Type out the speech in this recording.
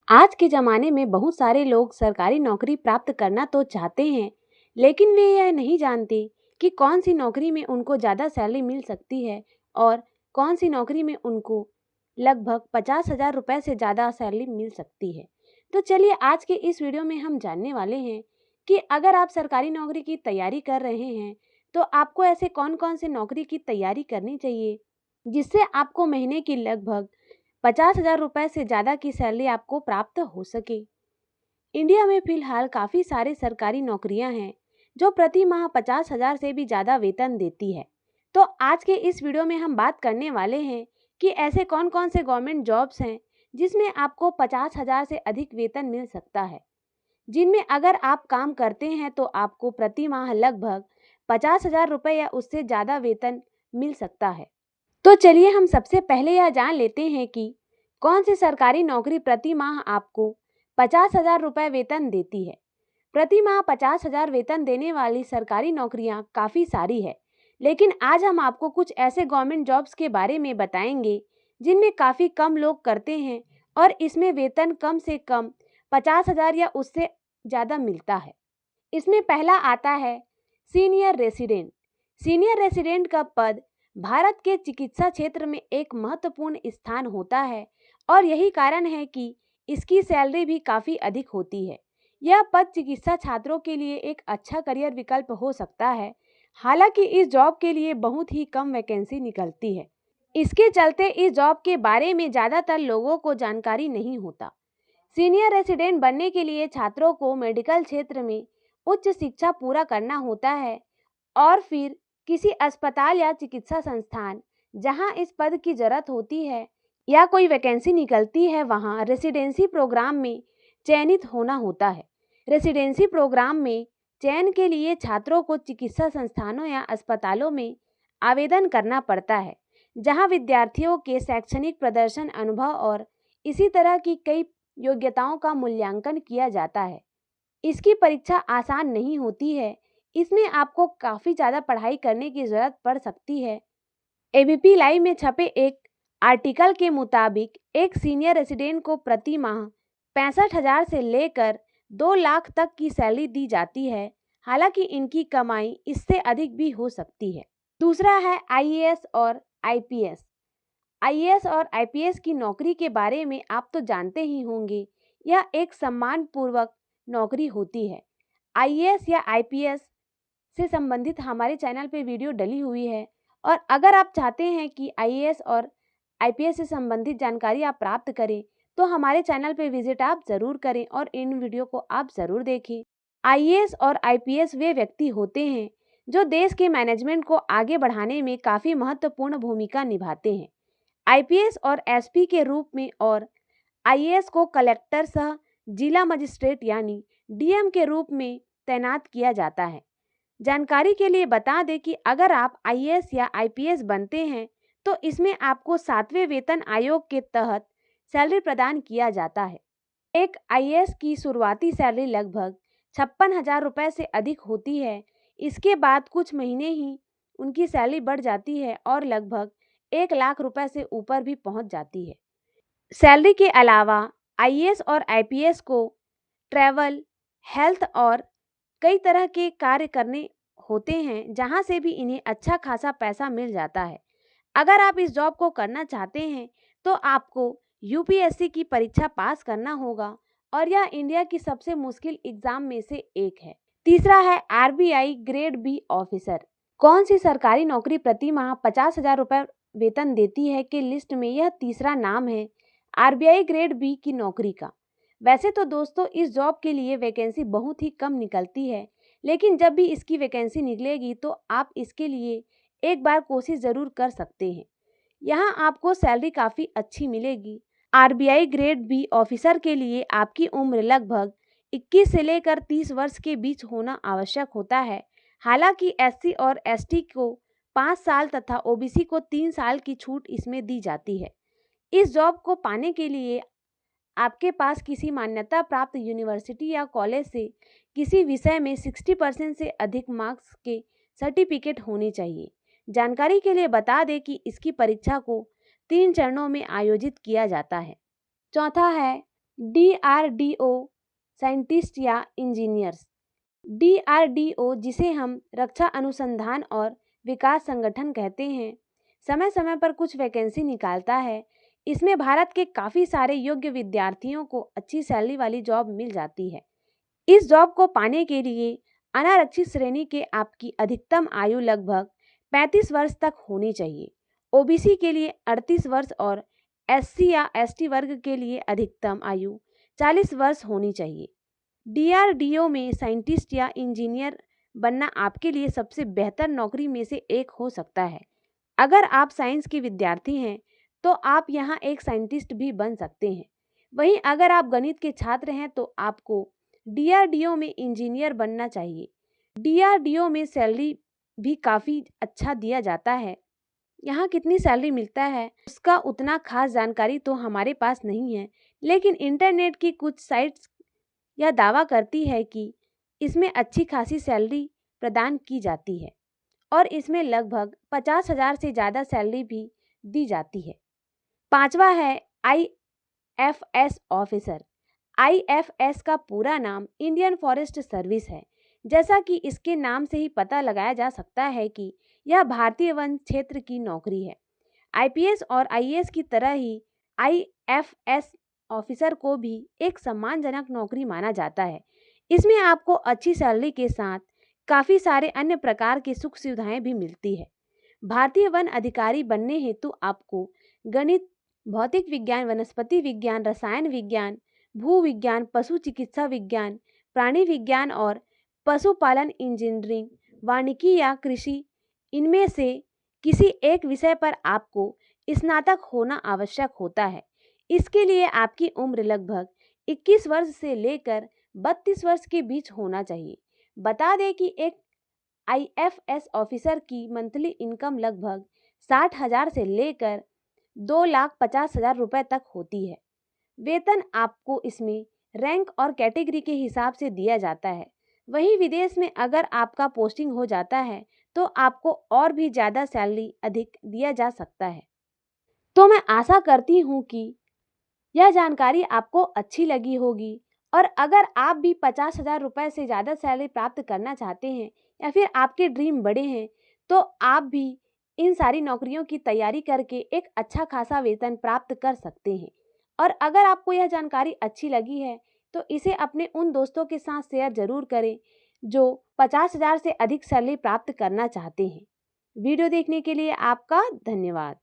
आज के ज़माने में बहुत सारे लोग सरकारी नौकरी प्राप्त करना तो चाहते हैं, लेकिन वे यह नहीं जानते कि कौन सी नौकरी में उनको ज़्यादा सैलरी मिल सकती है और कौन सी नौकरी में उनको लगभग 50,000 रुपये से ज़्यादा सैलरी मिल सकती है। तो चलिए आज के इस वीडियो में हम जानने वाले हैं कि अगर आप सरकारी नौकरी की तैयारी कर रहे हैं तो आपको ऐसे कौन कौन से नौकरी की तैयारी करनी चाहिए जिससे आपको महीने की लगभग 50,000 रुपये से ज़्यादा की सैलरी आपको प्राप्त हो सके। इंडिया में फिलहाल काफ़ी सारी सरकारी नौकरियां हैं जो प्रति माह 50,000 से भी ज़्यादा वेतन देती है। तो आज के इस वीडियो में हम बात करने वाले हैं कि ऐसे कौन कौन से गवर्नमेंट जॉब्स हैं जिसमें आपको 50,000 से अधिक वेतन मिल सकता है, जिनमें अगर आप काम करते हैं तो आपको प्रति माह लगभग 50,000 रुपये या उससे ज़्यादा वेतन मिल सकता है। तो चलिए हम सबसे पहले यह जान लेते हैं कि कौन सी सरकारी नौकरी प्रति माह आपको 50,000 रुपये वेतन देती है। प्रति माह 50,000 वेतन देने वाली सरकारी नौकरियां काफ़ी सारी है, लेकिन आज हम आपको कुछ ऐसे गवर्नमेंट जॉब्स के बारे में बताएंगे जिनमें काफ़ी कम लोग करते हैं और इसमें वेतन कम से कम 50,000 या उससे ज़्यादा मिलता है। इसमें पहला आता है सीनियर रेसिडेंट। सीनियर रेसिडेंट का पद भारत के चिकित्सा क्षेत्र में एक महत्वपूर्ण स्थान होता है और यही कारण है कि इसकी सैलरी भी काफ़ी अधिक होती है। यह पद चिकित्सा छात्रों के लिए एक अच्छा करियर विकल्प हो सकता है, हालांकि इस जॉब के लिए बहुत ही कम वैकेंसी निकलती है। इसके चलते इस जॉब के बारे में ज़्यादातर लोगों को जानकारी नहीं होता। सीनियर रेसिडेंट बनने के लिए छात्रों को मेडिकल क्षेत्र में उच्च शिक्षा पूरा करना होता है और फिर किसी अस्पताल या चिकित्सा संस्थान जहां इस पद की जरूरत होती है या कोई वैकेंसी निकलती है वहां रेसिडेंसी प्रोग्राम में चयनित होना होता है। रेसिडेंसी प्रोग्राम में चयन के लिए छात्रों को चिकित्सा संस्थानों या अस्पतालों में आवेदन करना पड़ता है, जहां विद्यार्थियों के शैक्षणिक प्रदर्शन, अनुभव और इसी तरह की कई योग्यताओं का मूल्यांकन किया जाता है। इसकी परीक्षा आसान नहीं होती है, इसमें आपको काफ़ी ज़्यादा पढ़ाई करने की ज़रूरत पड़ सकती है। एबीपी लाइव में छपे एक आर्टिकल के मुताबिक एक सीनियर रेसिडेंट को प्रति माह 65,000 से लेकर 2 लाख तक की सैलरी दी जाती है, हालांकि इनकी कमाई इससे अधिक भी हो सकती है। दूसरा है आईएएस और आईपीएस। आईएएस और आईपीएस की नौकरी के बारे में आप तो जानते ही होंगे, यह एक सम्मानपूर्वक नौकरी होती है। आईएएस या आईपीएस से संबंधित हमारे चैनल पे वीडियो डली हुई है और अगर आप चाहते हैं कि आईएएस और आईपीएस से संबंधित जानकारी आप प्राप्त करें तो हमारे चैनल पे विजिट आप ज़रूर करें और इन वीडियो को आप ज़रूर देखें। आईएएस और आईपीएस वे व्यक्ति होते हैं जो देश के मैनेजमेंट को आगे बढ़ाने में काफ़ी महत्वपूर्ण भूमिका निभाते हैं। आईपीएस और एसपी के रूप में और आईएएस को कलेक्टर सह जिला मजिस्ट्रेट यानी डीएम के रूप में तैनात किया जाता है। जानकारी के लिए बता दें कि अगर आप आईएएस या आईपीएस बनते हैं तो इसमें आपको 7वें वेतन आयोग के तहत सैलरी प्रदान किया जाता है। एक आईएएस की शुरुआती सैलरी लगभग 56,000 रुपये से अधिक होती है। इसके बाद कुछ महीने ही उनकी सैलरी बढ़ जाती है और लगभग 1 लाख रुपए से ऊपर भी पहुंच जाती है। सैलरी के अलावा आईएएस और आईपीएस को ट्रैवल, हेल्थ और कई तरह के कार्य करने होते हैं जहां से भी इन्हें अच्छा खासा पैसा मिल जाता है। अगर आप इस जॉब को करना चाहते हैं तो आपको यूपीएससी की परीक्षा पास करना होगा और यह इंडिया की सबसे मुश्किल एग्जाम में से एक है। तीसरा है आरबीआई ग्रेड बी ऑफिसर। कौन सी सरकारी नौकरी प्रति माह 50,000 रुपये वेतन देती है के लिस्ट में यह तीसरा नाम है आरबीआई ग्रेड बी की नौकरी का। वैसे तो दोस्तों इस जॉब के लिए वैकेंसी बहुत ही कम निकलती है, लेकिन जब भी इसकी वैकेंसी निकलेगी तो आप इसके लिए एक बार कोशिश ज़रूर कर सकते हैं। यहाँ आपको सैलरी काफ़ी अच्छी मिलेगी। आरबीआई ग्रेड बी ऑफिसर के लिए आपकी उम्र लगभग 21 से लेकर 30 वर्ष के बीच होना आवश्यक होता है। हालांकि एससी और एसटी को 5 साल तथा ओबीसी को 3 साल की छूट इसमें दी जाती है। इस जॉब को पाने के लिए आपके पास किसी मान्यता प्राप्त यूनिवर्सिटी या कॉलेज से किसी विषय में 60% से अधिक मार्क्स के सर्टिफिकेट होने चाहिए। जानकारी के लिए बता दें कि इसकी परीक्षा को 3 चरणों में आयोजित किया जाता है। चौथा है DRDO साइंटिस्ट या इंजीनियर्स। DRDO, जिसे हम रक्षा अनुसंधान और विकास संगठन कहते हैं, समय समय पर कुछ वैकेंसी निकालता है। इसमें भारत के काफ़ी सारे योग्य विद्यार्थियों को अच्छी सैलरी वाली जॉब मिल जाती है। इस जॉब को पाने के लिए अनारक्षित श्रेणी के आपकी अधिकतम आयु लगभग 35 वर्ष तक होनी चाहिए। ओबीसी के लिए 38 वर्ष और एससी या एसटी वर्ग के लिए अधिकतम आयु 40 वर्ष होनी चाहिए। डीआरडीओ में साइंटिस्ट या इंजीनियर बनना आपके लिए सबसे बेहतर नौकरी में से एक हो सकता है। अगर आप साइंस के विद्यार्थी हैं तो आप यहाँ एक साइंटिस्ट भी बन सकते हैं। वहीं अगर आप गणित के छात्र हैं तो आपको डीआरडीओ में इंजीनियर बनना चाहिए। डीआरडीओ में सैलरी भी काफ़ी अच्छा दिया जाता है। यहाँ कितनी सैलरी मिलता है उसका उतना खास जानकारी तो हमारे पास नहीं है, लेकिन इंटरनेट की कुछ साइट्स यह दावा करती है कि इसमें अच्छी खासी सैलरी प्रदान की जाती है और इसमें लगभग 50,000 से ज़्यादा सैलरी भी दी जाती है। पांचवा है IFS ऑफिसर। IFS का पूरा नाम इंडियन फॉरेस्ट सर्विस है। जैसा कि इसके नाम से ही पता लगाया जा सकता है कि यह भारतीय वन क्षेत्र की नौकरी है। IPS और IAS की तरह ही IFS ऑफिसर को भी एक सम्मानजनक नौकरी माना जाता है। इसमें आपको अच्छी सैलरी के साथ काफ़ी सारे अन्य प्रकार की सुख सुविधाएं भी मिलती है। भारतीय वन अधिकारी बनने हेतु आपको गणित, भौतिक विज्ञान, वनस्पति विज्ञान, रसायन विज्ञान, भू विज्ञान, पशु चिकित्सा विज्ञान, प्राणी विज्ञान और पशुपालन इंजीनियरिंग, वानिकी या कृषि, इनमें से किसी एक विषय पर आपको स्नातक होना आवश्यक होता है। इसके लिए आपकी उम्र लगभग 21 वर्ष से लेकर 32 वर्ष के बीच होना चाहिए। बता दें कि एक IFS ऑफिसर की मंथली इनकम लगभग 60,000 से लेकर 2,50,000 रुपए तक होती है। वेतन आपको इसमें रैंक और कैटेगरी के हिसाब से दिया जाता है। वहीं विदेश में अगर आपका पोस्टिंग हो जाता है तो आपको और भी ज़्यादा सैलरी अधिक दिया जा सकता है। तो मैं आशा करती हूँ कि यह जानकारी आपको अच्छी लगी होगी और अगर आप भी 50,000 रुपये से ज़्यादा सैलरी प्राप्त करना चाहते हैं या फिर आपके ड्रीम बड़े हैं तो आप भी इन सारी नौकरियों की तैयारी करके एक अच्छा खासा वेतन प्राप्त कर सकते हैं। और अगर आपको यह जानकारी अच्छी लगी है तो इसे अपने उन दोस्तों के साथ शेयर ज़रूर करें जो 50,000 से अधिक सैलरी प्राप्त करना चाहते हैं। वीडियो देखने के लिए आपका धन्यवाद।